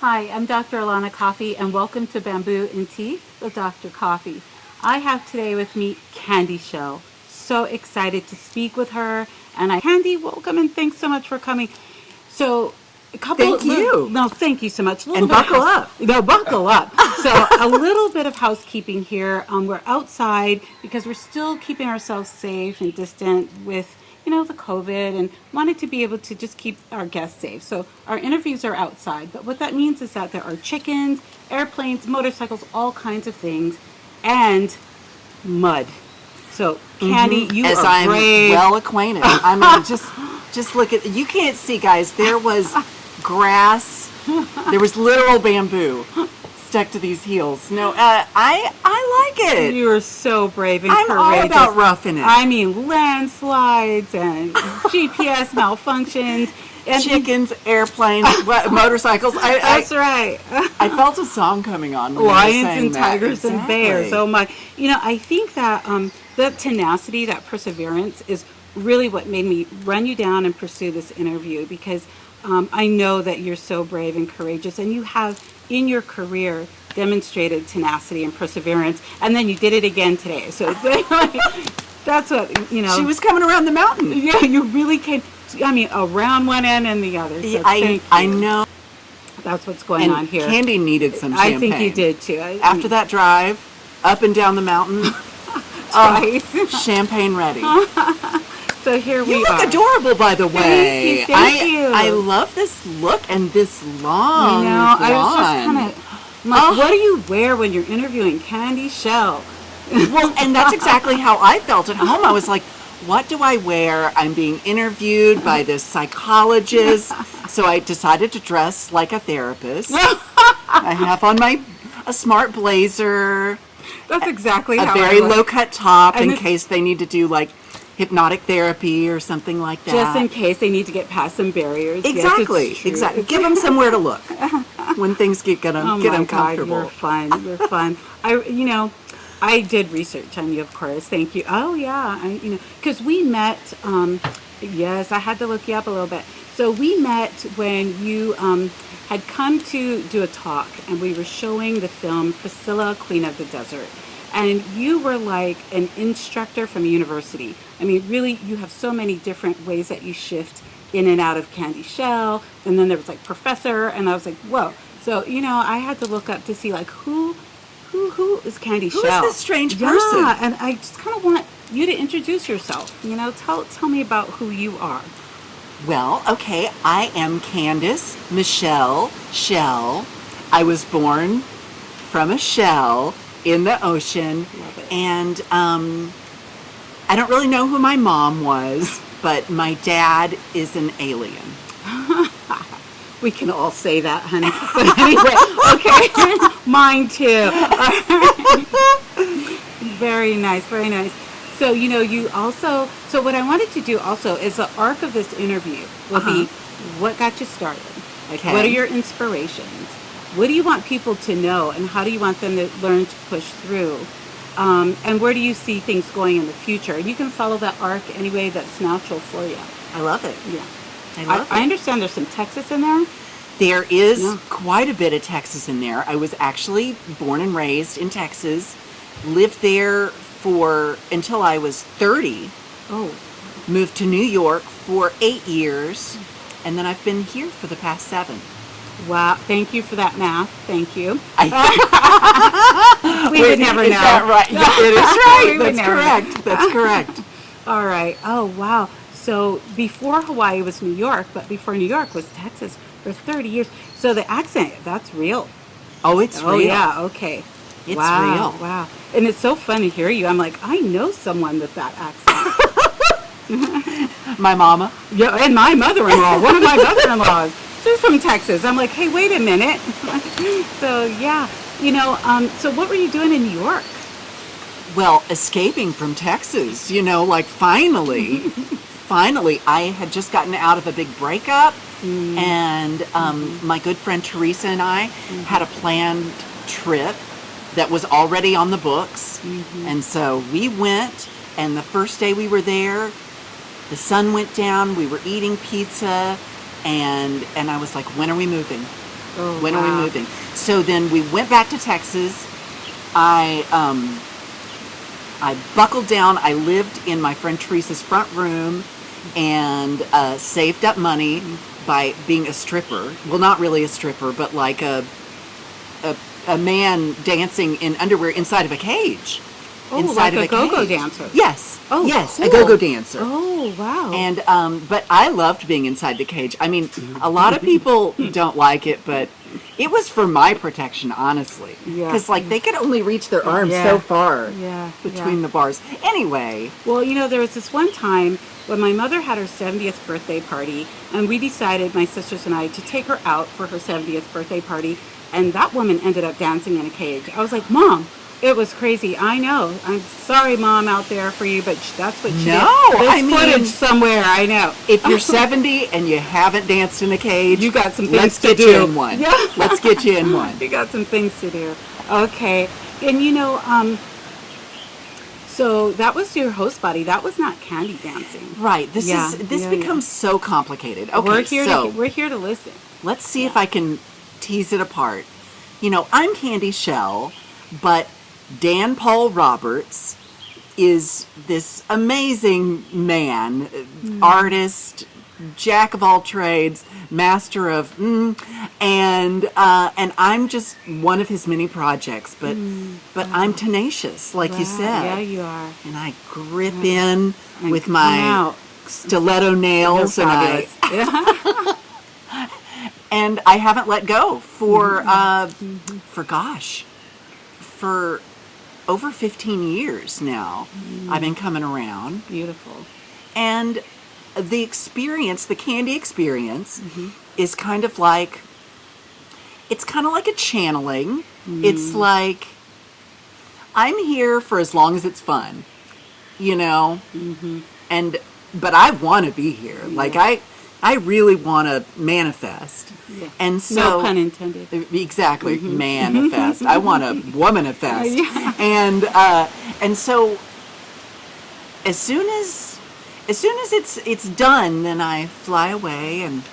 Hi, I'm Dr. Alana Coffee, and welcome to Bamboo and Tea with Dr. Coffee. I have today with me Candi Shell. So excited to speak with her. Candi, welcome and thanks so much for coming. So, Thank you. no, thank you so much. And buckle up. No, buckle up. So, a little bit of housekeeping here. We're outside because we're still keeping ourselves safe and distant with the COVID, and wanted to be able to just keep our guests safe. So our interviews are outside, but what that means is that there are chickens, airplanes, motorcycles, all kinds of things, and mud. So Candi, you As are I'm brave. well acquainted. I mean, just look at, you can't see, guys. There was grass. There was literal bamboo stuck to these heels. No, I like it. You are so brave and I'm courageous. all about roughing it. I mean, landslides and GPS malfunctions. And Chickens, airplanes, motorcycles. That's right. I felt a song coming on. When Lions you were saying and that. tigers and Exactly. bears. Oh my! I think that that tenacity, that perseverance, is really what made me run you down and pursue this interview, because I know that you're so brave and courageous, and you have in your career demonstrated tenacity and perseverance, and then you did it again today. So that's what She was coming around the mountain. Yeah, you really came. I mean, around one end and the other. So I know. That's what's going on here. Candi needed some champagne. I think you did too. After that drive, up and down the mountain, twice. champagne ready. So here we You are. look adorable, by the way. Thank you. I love this look and this long I was just blonde. kind of like, what do you wear when you're interviewing Candi Shell? Well, and that's exactly how I felt at home. I was like, what do I wear? I'm being interviewed by this psychologist. So I decided to dress like a therapist. I have on a smart blazer. That's exactly a how very I look. low cut top And in this- case they need to do like hypnotic therapy or something like that. Just in case they need to get past some barriers. Exactly, Yes, it's true. exactly. Give them somewhere to look when things get Oh my uncomfortable. God, you're fun. You're fun. I did research on you, of course. Thank you. Oh yeah, because we met. Yes, I had to look you up a little bit. So we met when you had come to do a talk, and we were showing the film Priscilla, Queen of the Desert. And you were like an instructor from a university. I mean, really, you have so many different ways that you shift in and out of Candi Shell. And then there was like professor, and I was like, whoa. So, I had to look up to see like who is Candi Shell? Who is this strange person? Yeah, and I just kind of want you to introduce yourself. Tell me about who you are. Well, okay, I am Candace Michelle Shell. I was born from a shell in the ocean. Love it. And I don't really know who my mom was, but my dad is an alien. We can all say that, honey. But anyway, okay. Mine too. Very nice, very nice. So, so what I wanted to do also is the arc of this interview will be what got you started? Like, Okay. what are your inspirations? What do you want people to know, and how do you want them to learn to push through? And where do you see things going in the future? And you can follow that arc any way that's natural for you. I love it. Yeah. I love I it. understand there's some Texas in there. There is Yeah. quite a bit of Texas in there. I was actually born and raised in Texas, lived there until I was 30, Oh, moved to New York for 8 years, and then I've been here for the past 7. wow. Thank you for that math. Thank you. We would never is know. That right? It is right. We would That's never correct. That's correct. All right. Oh, wow. So before Hawaii was New York, but before New York was Texas for 30 years. So the accent, that's real. Oh, it's real. Oh, yeah. Okay. It's wow, real. Wow. And it's so fun to hear you. I'm like, I know someone with that accent. My mama. Yeah, and my mother-in-law, one of my mother-in-laws, she's from Texas. I'm like, hey, wait a minute. So, yeah. So what were you doing in New York? Well, escaping from Texas, like finally, I had just gotten out of a big breakup, and my good friend Teresa and I had a planned trip that was already on the books, and so we went, and the first day we were there, the sun went down, we were eating pizza, and I was like, when are we moving? Oh, When are we wow. moving? So then we went back to Texas. I I buckled down. I lived in my friend Teresa's front room and saved up money by being a stripper. Well, not really a stripper, but like a man dancing in underwear inside of a cage. Oh, Inside like of a go-go cage. dancer. Yes. Oh, yes, cool. a go-go dancer. Oh, wow. And but I loved being inside the cage. I mean, a lot of people don't like it, but it was for my protection, honestly. Yeah. Because like they could only reach their arms Yeah. so far Yeah, between yeah. the bars. Anyway, Well, there was this one time when my mother had her 70th birthday party, and we decided, my sisters and I, to take her out for her 70th birthday party, and that woman ended up dancing in a cage. I was like, Mom, it was crazy. I know. I'm sorry, Mom, out there for you, but that's what she did. No, There's I mean- footage somewhere, I know. if you're 70 and you haven't danced in a cage, You got some things let's to get do. you in one. Yeah. Let's get you in one. You got some things to do. Okay. And so that was your host body. That was not candy dancing. Right. This Yeah, this yeah, becomes so complicated. Okay, We're here to listen. let's see if I can tease it apart. I'm Candi Shell, but Dan Paul Roberts is this amazing man, artist, jack of all trades, master of, and I'm just one of his many projects. But I'm tenacious, like you Wow. said. Yeah, you are. And I grip in And with come my out. stiletto You're nails, and fabulous. Yeah. and I haven't let go for for over 15 years now. I've been coming around, Beautiful. and the experience, the candy experience, is kind of like a channeling. It's like I'm here for as long as it's fun, and but I want to be here. Like I really want to manifest. Yeah. And so, No pun intended. Exactly, manifest. I want a womanifest. Yeah. And so, as soon as it's done, then I fly away, and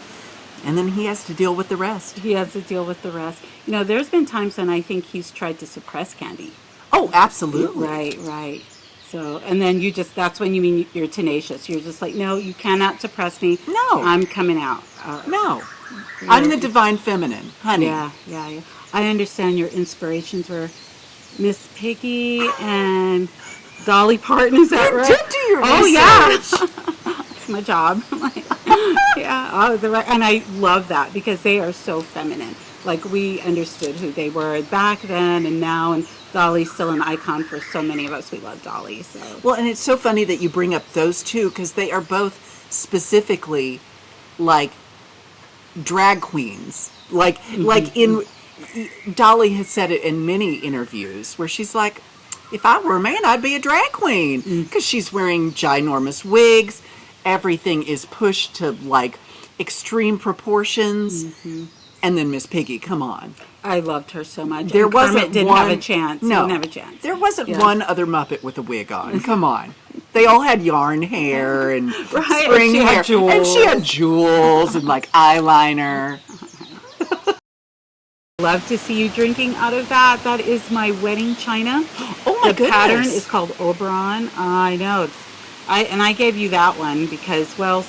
then he has to deal with the rest. He has to deal with the rest. There's been times when I think he's tried to suppress candy. Oh, absolutely. Right. So, and then that's when you mean you're tenacious. You're just like, no, you cannot suppress me. No. I'm coming out. No, I'm the divine feminine, honey. Yeah. I understand your inspirations were Miss Piggy and Dolly Parton. Is that You right? did do your Oh, yeah. It's my job. Yeah. And I love that because they are so feminine. Like, we understood who they were back then and now, and Dolly's still an icon for so many of us. We love Dolly. So. Well, and it's so funny that you bring up those two because they are both specifically like drag queens. Like in Dolly has said it in many interviews where she's like, if I were a man, I'd be a drag queen because she's wearing ginormous wigs. Everything is pushed to like extreme proportions. And then Miss Piggy, come on. I loved her so much. There And wasn't Kermit didn't one, have a chance. No, Didn't have a chance. There wasn't Yeah. one other Muppet with a wig on. Come on. They all had yarn hair and Right, spring and she had hair. jewels. And she had jewels and like eyeliner. Love to see you drinking out of that. That is my wedding china. Oh my The goodness. pattern is called Oberon. I know. I gave you that one because, well,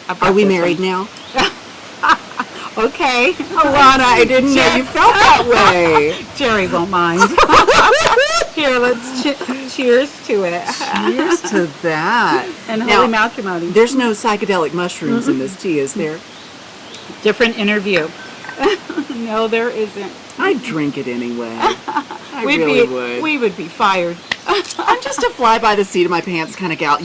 I've got Are we this married one. now? Okay. Alana, I didn't know you felt that way. Jerry won't mind. Here, let's cheers to it. Cheers to that. And Now, holy matrimony. there's no psychedelic mushrooms in this tea, is there? Different interview. No, there isn't. I'd drink it anyway. I really would. We would be fired. I'm just a fly by the seat of my pants kind of gal.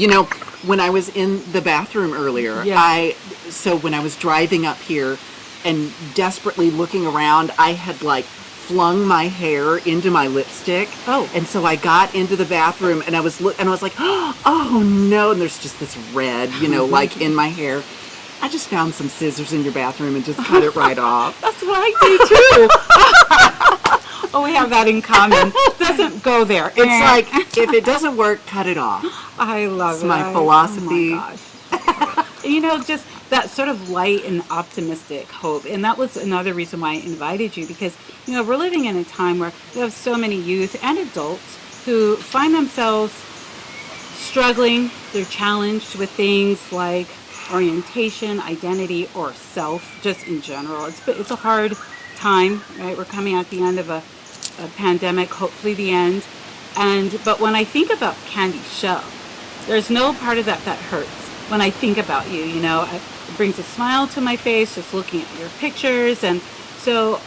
When I was in the bathroom earlier, Yeah. so when I was driving up here and desperately looking around, I had like flung my hair into my lipstick. Oh. And so I got into the bathroom and I was like, oh no, and there's just this red, like in my hair. I just found some scissors in your bathroom and just cut it right off. That's what I do too. Oh, we have that in common. Doesn't go there. It's like, if it doesn't work, cut it off. I love It's it. my philosophy. Oh my gosh. Just that sort of light and optimistic hope. And that was another reason why I invited you, because, we're living in a time where we have so many youth and adults who find themselves struggling. They're challenged with things like orientation, identity, or self, just in general. It's a hard time, right? We're coming at the end of a pandemic, hopefully the end. But when I think about Candi Shell, there's no part of that hurts. When I think about you, it brings a smile to my face just looking at your pictures. And so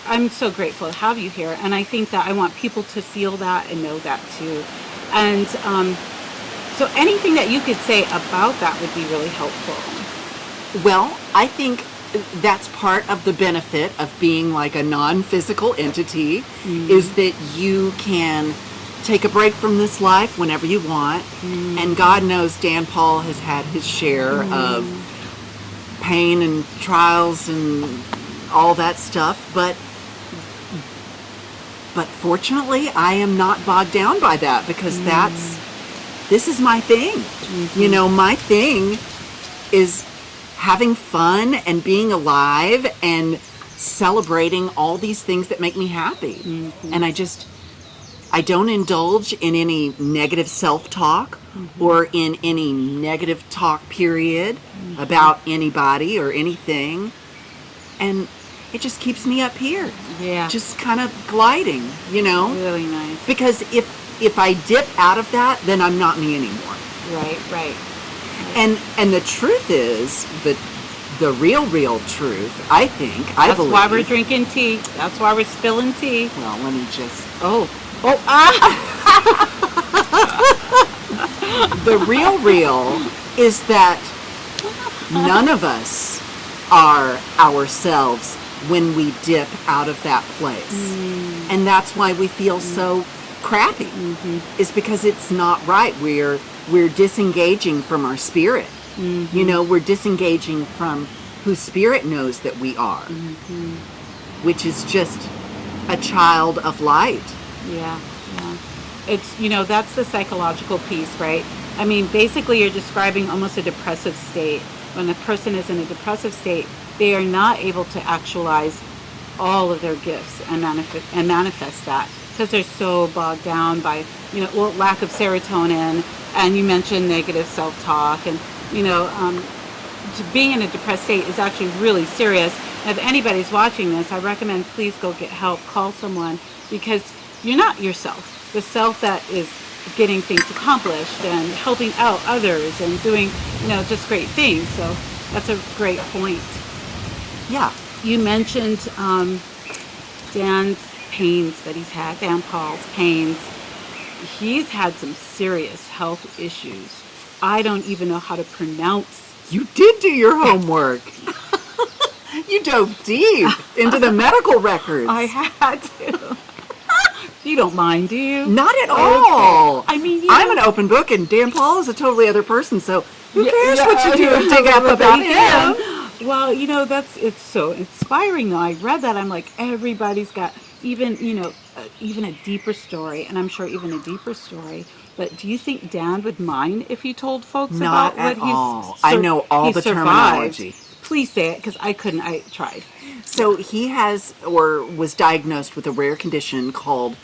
I'm so grateful to have you here. And I think that I want people to feel that and know that too. And so anything that you could say about that would be really helpful. Well, I think that's part of the benefit of being like a non-physical entity, is that you can take a break from this life whenever you want. And God knows Dan Paul has had his share of pain and trials and all that stuff, but fortunately I am not bogged down by that, because this is my thing. My thing is having fun and being alive and celebrating all these things that make me happy. And I don't indulge in any negative self-talk or in any negative talk period about anybody or anything. And it just keeps me up here. Yeah. Just kind of gliding, Really nice. Because if I dip out of that, then I'm not me anymore. Right. And the truth is, the real truth, I think, That's believe. why we're drinking tea. That's why we're spilling tea. Well, let me just. The real is that none of us are ourselves when we dip out of that place. And that's why we feel so crappy, is because it's not right. We're disengaging from our spirit. We're disengaging from who spirit knows that we are, which is just a child of light. Yeah. It's, that's the psychological piece, right? I mean, basically you're describing almost a depressive state. When a person is in a depressive state, they are not able to actualize all of their gifts and manifest that, because they're so bogged down by, lack of serotonin. And you mentioned negative self-talk, and, being in a depressed state is actually really serious. And if anybody's watching this, I recommend please go get help, call someone, because you're not yourself. The self that is getting things accomplished and helping out others and doing, just great things. So that's a great point. Yeah. You mentioned Dan's pains that he's had, Dan Paul's pains. He's had some serious health issues. I don't even know how to pronounce. You did do your homework. You dove deep into the medical records. I had to. You don't mind, do you? Not at all. Okay. I mean, I'm an open book, and Dan Paul is a totally other person, so who cares what you do and dig up about him? Well, it's so inspiring, though. I read that. I'm like, everybody's got even a deeper story, and I'm sure even a deeper story. But do you think Dan would mind if he told folks Not about at what all. I know all the terminology. Please say it, because I couldn't. I tried. So he has, or was diagnosed with, a rare condition called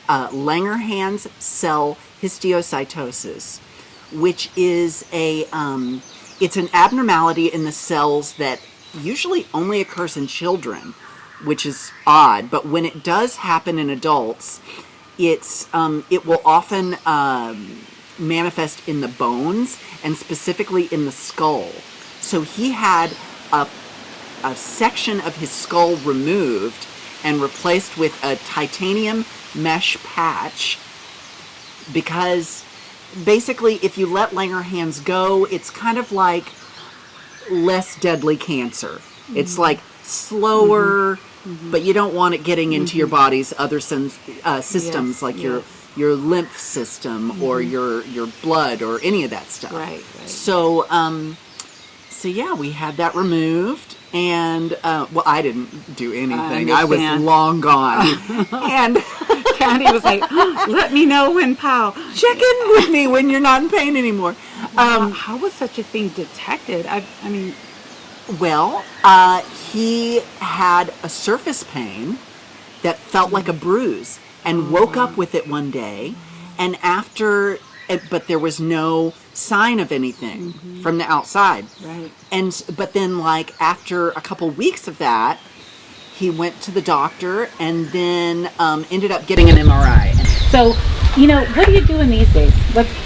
Langerhans cell histiocytosis, which is it's an abnormality in the cells that usually only occurs in children, which is odd. But when it does happen in adults, it will often manifest in the bones, and specifically in the skull. So he had a section of his skull removed and replaced with a titanium mesh patch, because basically if you let Langerhans go, it's kind of like less deadly cancer. It's like slower, but you don't want it getting into your body's other systems, like your lymph system or your blood or any of that stuff. Right. So yeah, we had that removed, and I didn't do anything. I was long gone. And Candy was like, let me know when Pow. Check in with me when you're not in pain anymore. How was such a thing detected? I mean, Well, he had a surface pain that felt like a bruise and woke up with it one day. And but there was no sign of anything from the outside. Right. But then, like, after a couple weeks of that, he went to the doctor and then ended up getting an MRI. So, what are you doing these days?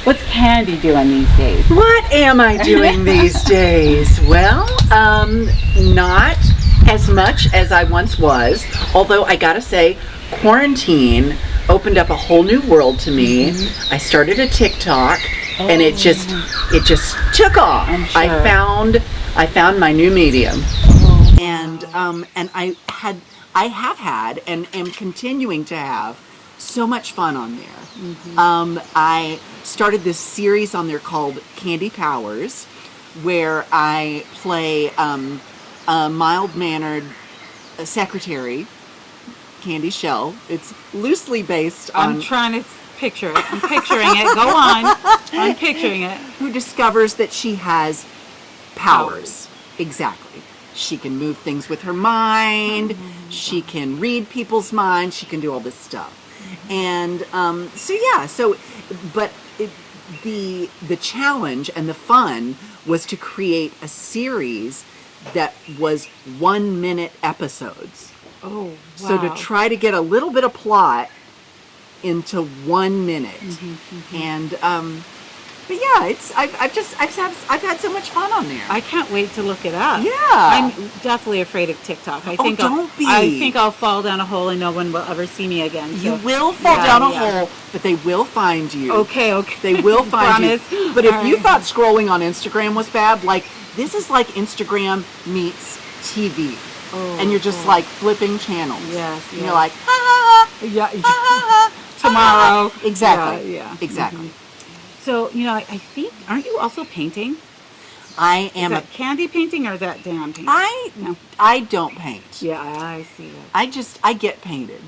What's Candy doing these days? What am I doing these days? Well, not as much as I once was. Although I gotta say, quarantine opened up a whole new world to me. I started a TikTok, and it just took off. I'm sure. I found my new medium, and I have had and am continuing to have so much fun on there. I started this series on there called Candy Powers, where I play a mild-mannered secretary, Candi Shell. It's loosely based on... I'm trying to picture it. I'm picturing it. Go on. I'm picturing it. Who discovers that she has powers. Exactly. She can move things with her mind. She can read people's minds. She can do all this stuff. And the challenge and the fun was to create a series that was 1-minute episodes. Oh, wow. So to try to get a little bit of plot into 1 minute. And but yeah, I've had so much fun on there. I can't wait to look it up. Yeah. I'm definitely afraid of TikTok. I think don't be. I think I'll fall down a hole and no one will ever see me again. So. You will fall down a hole, but they will find you. Okay. They will find you. Promise. But if All you right. thought scrolling on Instagram was bad, like, this is like Instagram meets TV. And you're just like flipping channels. Yes, And yes. you're like, ha ha Yeah. ha ha ha. Tomorrow. Exactly. Yeah. Exactly. So, I think, aren't you also painting? I Is am that Candy painting or is that Dan painting? No. I don't paint. Yeah, I see that. I get painted.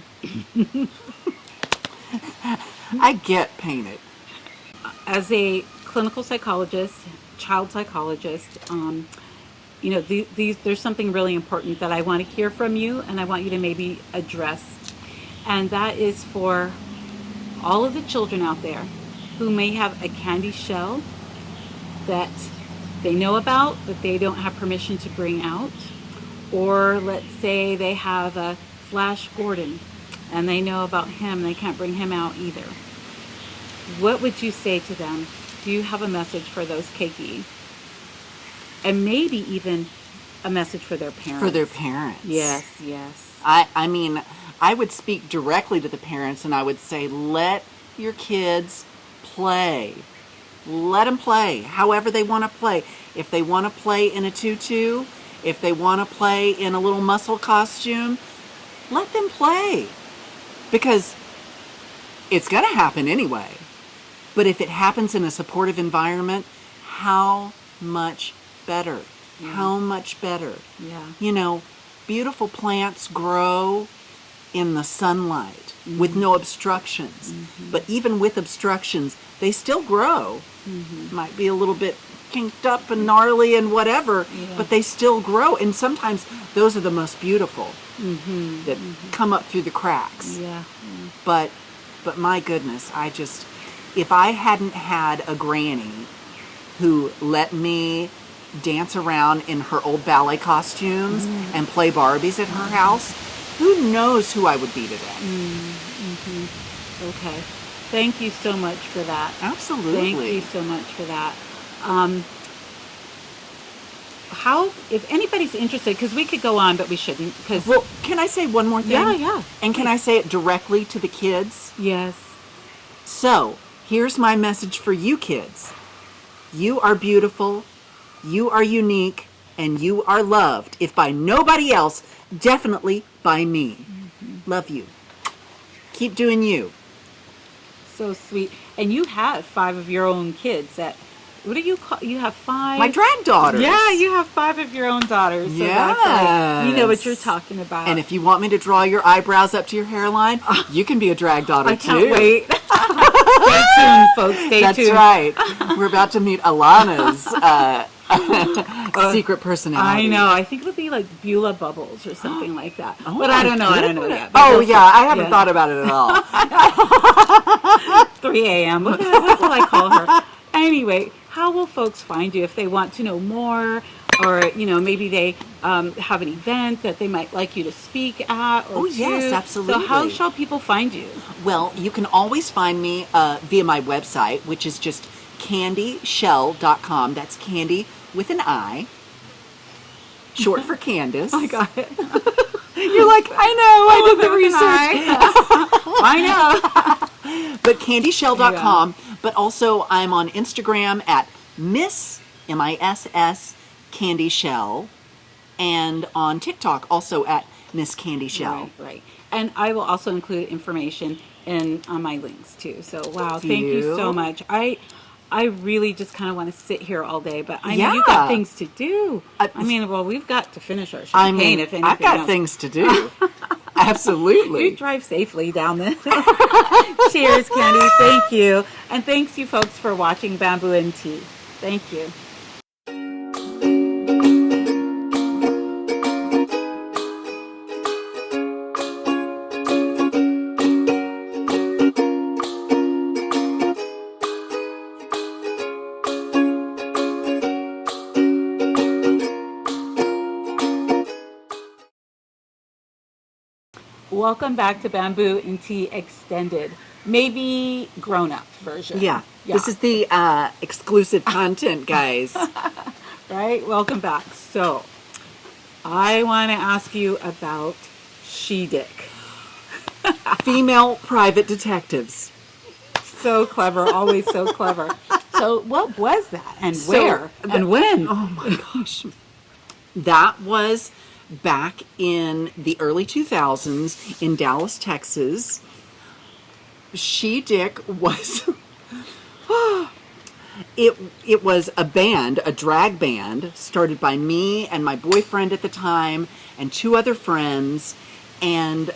I get painted. As a clinical psychologist, child psychologist, there's something really important that I want to hear from you, and I want you to maybe address, and that is for all of the children out there who may have a candy shell that they know about but they don't have permission to bring out, or let's say they have a Flash Gordon and they know about him, they can't bring him out either. What would you say to them? Do you have a message for those keiki? And maybe even a message for their parents. For their parents. Yes. I mean, I would speak directly to the parents and I would say, let your kids play. Let them play however they want to play. If they want to play in a tutu, if they want to play in a little muscle costume, let them play. Because it's going to happen anyway. But if it happens in a supportive environment, how much better? Yeah. How much better? Yeah. Beautiful plants grow in the sunlight with no obstructions. But even with obstructions, they still grow. Might be a little bit kinked up and gnarly and whatever, but they still grow. And sometimes those are the most beautiful that come up through the cracks. Yeah. But my goodness, if I hadn't had a granny who let me dance around in her old ballet costumes and play Barbies at her house, who knows who I would be today. Okay. Thank you so much for that. Absolutely. Thank you so much for that. If anybody's interested, because we could go on, but we shouldn't. Well, can I say one more thing? Yeah. And can I say it directly to the kids? Yes. So, here's my message for you kids. You are beautiful, you are unique, and you are loved. If by nobody else, definitely by me. Love you. Keep doing you. So sweet. And you have 5 of your own kids that what do you call? You have 5. My drag daughters. Yeah, you have 5 of your own daughters. So that's like, you know what you're talking about. And if you want me to draw your eyebrows up to your hairline, you can be a drag daughter I too. can't wait. Stay tuned, folks. Stay That's tuned. right. We're about to meet Alana's secret personality. I know. I think it would be like Beulah Bubbles or something like that. Oh, but I don't know. I don't know yet. Oh, yeah. I haven't thought about it at all. 3 a.m. What will I call her? Anyway, how will folks find you if they want to know more? Or, you know, maybe they have an event that they might like you to speak at. Or yes, absolutely. So how shall people find you? Well, you can always find me via my website, which is just candishell.com. That's Candy with an I, short for Candace. I got it. You're like, I know, I did the research. I know. But candishell.com. Yeah. But also, I'm on Instagram at Miss, M-I-S-S, Candi Shell, and on TikTok also at Miss Candi Shell. Right. And I will also include information on my links too. So wow, thank you so much. I really just kind of want to sit here all day, but I know you got things to do. We've got to finish our champagne. If anything I've got things to do. Absolutely. You drive safely down there. Cheers, Candi. Thank you. And thanks you folks for watching Bamboo and Tea. Thank you. Welcome back to Bamboo and Tea Extended, maybe grown-up version. Yeah. This is the exclusive content, guys. Right? Welcome back. So, I want to ask you about She-Dick. Female private detectives. So clever, always so clever. So, what was that, and where, and when? Oh my gosh. That was back in the early 2000s in Dallas, Texas. She-Dick was it was a band, a drag band started by me and my boyfriend at the time and 2 other friends, and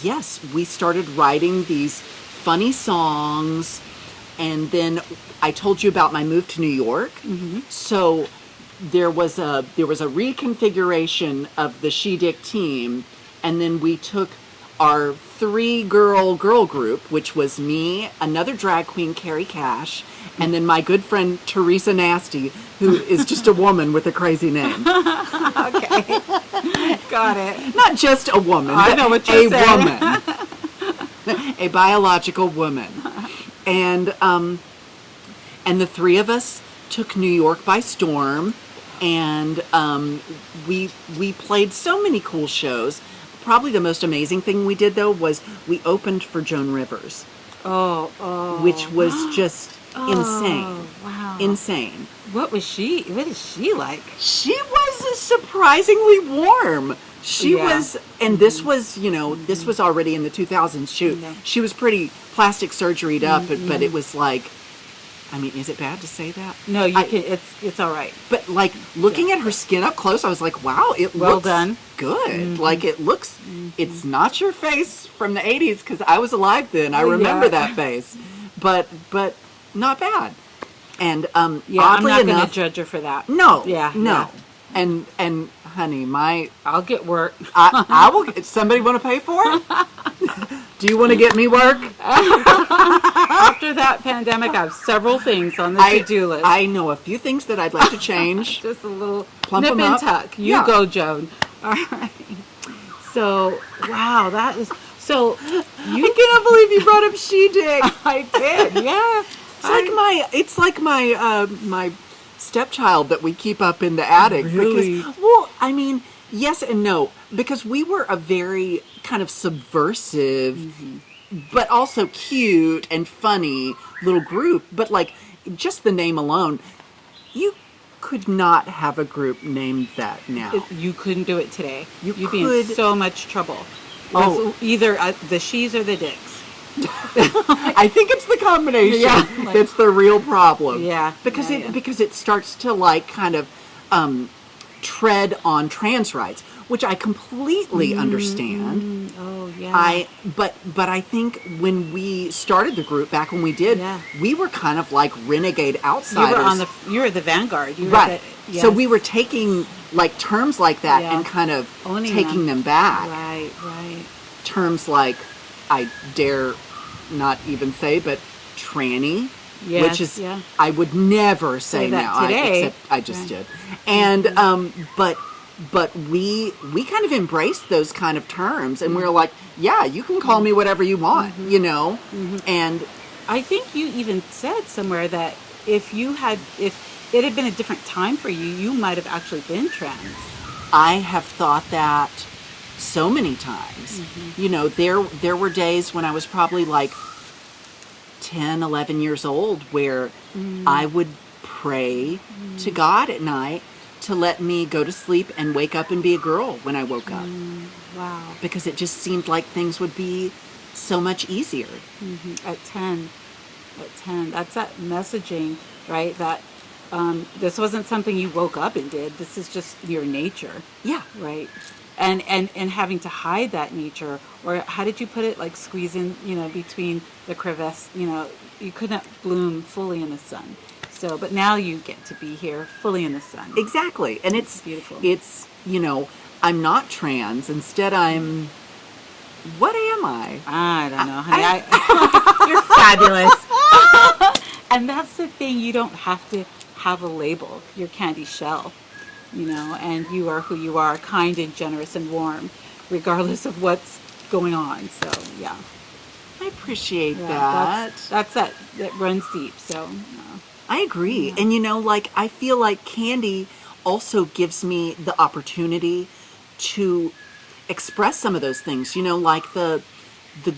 yes, we started writing these funny songs, and then I told you about my move to New York. Mm-hmm. So there was a reconfiguration of the She-Dick team, and then we took our 3-girl group, which was me, another drag queen, Carrie Cash, and then my good friend Teresa Nasty, who is just a woman with a crazy name. Okay, got it. Not just a woman, I know what you're saying. Woman, a biological woman, and the 3 of us took New York by storm. And we played so many cool shows. Probably the most amazing thing we did, though, was we opened for Joan Rivers. Oh. Which was just insane. Wow. Insane. What is she like? She was surprisingly warm. She was, and this was, this was already in the 2000s. She was pretty plastic surgery'd up, but it was like, I mean, is it bad to say that? No, you can. It's all right. But like looking at her skin up close, I was like, "Wow, it well looks done. Good. Mm-hmm. Like it looks. Mm-hmm. It's not your face from the '80s because I was alive then. I remember that face, but not bad. And I'm not going to judge her for that. No. Yeah. No. Yeah. And honey, I'll get work. I will. Somebody want to pay for it? Do you want to get me work? After that pandemic, I have several things on the to-do list. I know a few things that I'd like to change. Just a little plump nip them and up. tuck. You go, Joan. All right. So, wow, that is so. I cannot believe you brought up She-Dick. I did. Yeah. It's like my stepchild that we keep up in the attic. Really? Because, well, I mean, yes and no, because we were a very kind of subversive, but also cute and funny little group. But like, just the name alone, you could not have a group named that now. You couldn't do it today. You'd could. be in so much trouble. Either the She's or the Dicks. I think it's the combination Yeah. that's the real problem. Yeah. Because Yeah, yeah. because it starts to like kind of tread on trans rights, which I completely understand. Oh, yeah. But I think when we started the group back when we did, Yeah. we were kind of like renegade You outsiders. you were the vanguard. You were Right. the, So yes. we were taking like terms like that Yeah. and kind of Owning taking them back. Right, right. Terms like, I dare not even say, but tranny, Yes, which is, yeah. I would never say that now, today. except I just Right. did. And, but we kind of embraced those kind of terms, and we were like, yeah, you can call me whatever you want, you know? And I think you even said somewhere that if it had been a different time for you, you might have actually been trans. I have thought that so many times. You know, there were days when I was probably like 10, 11 years old where I would pray to God at night to let me go to sleep and wake up and be a girl when I woke up. Wow. Because it just seemed like things would be so much easier. At 10. At 10. That's that messaging, right? That this wasn't something you woke up and did. This is just your nature. Yeah. Right. And having to hide that nature, or how did you put it, like squeezing, between the crevice, you couldn't bloom fully in the sun. So, but now you get to be here fully in the sun. Exactly. And it's beautiful. It's, I'm not trans. Instead, what am I? I don't know, honey. You're fabulous. And that's the thing. You don't have to have a label. You're Candi Shell, and you are who you are, kind and generous and warm, regardless of what's going on. So, yeah. I appreciate Yeah, that. that runs deep. So, I agree. And I feel like Candi also gives me the opportunity to express some of those things, like the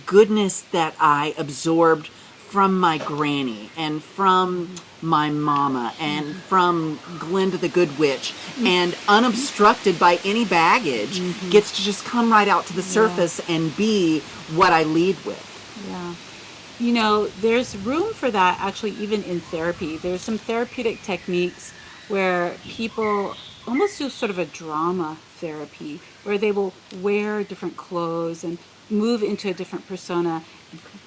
goodness that I absorbed from my granny and from my mama and from Glinda the Good Witch, and unobstructed by any baggage gets to just come right out to the surface and be what I lead with. yeah. There's room for that actually even in therapy. There's some therapeutic techniques where people almost do sort of a drama therapy where they will wear different clothes and move into a different persona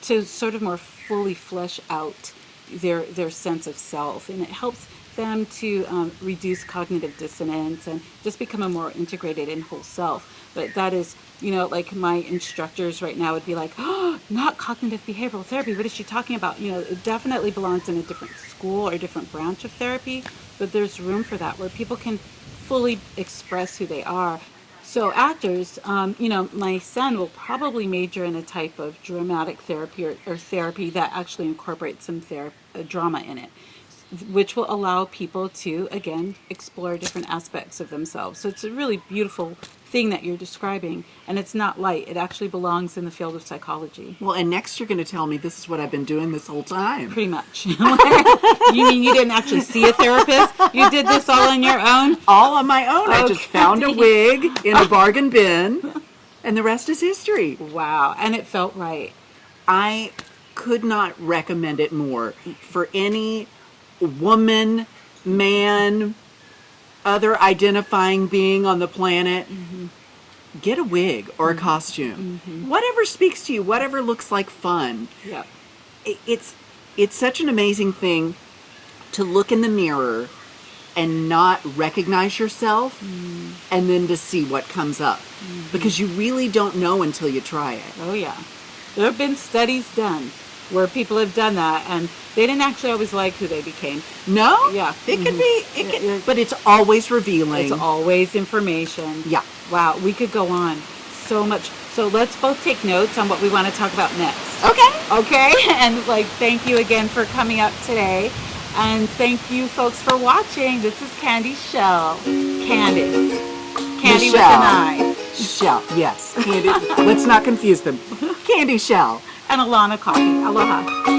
to sort of more fully flesh out their sense of self. And it helps them to reduce cognitive dissonance and just become a more integrated and whole self. But that is, like my instructors right now would be like, oh, not cognitive behavioral therapy. What is she talking about? It definitely belongs in a different school or a different branch of therapy, but there's room for that where people can fully express who they are. So actors, my son will probably major in a type of dramatic therapy or therapy that actually incorporates some drama in it, which will allow people to, again, explore different aspects of themselves. So it's a really beautiful thing that you're describing, and it's not light. It actually belongs in the field of psychology. Well, and next you're going to tell me this is what I've been doing this whole time. Pretty much. You mean you didn't actually see a therapist? You did this all on your own? All on my own. I just Okay. found a wig in a bargain bin, and the rest is history. Wow. And it felt right. I could not recommend it more for any woman, man, other identifying being on the planet. Get a wig or a costume. Whatever speaks to you, whatever looks like fun. Yep. It's such an amazing thing to look in the mirror and not recognize yourself, and then to see what comes up. Because you really don't know until you try it. Oh, yeah. There have been studies done where people have done that, and they didn't actually always like who they became. No? Yeah. It could be, but it's always revealing. It's always information. Yeah. Wow, we could go on so much. So let's both take notes on what we want to talk about next. Okay. And thank you again for coming up today. And thank you folks for watching. This is Candi Shell. Candy with an I. Shell, yes. Candi. Let's not confuse them. Candi Shell. And Alana Coffee. Aloha.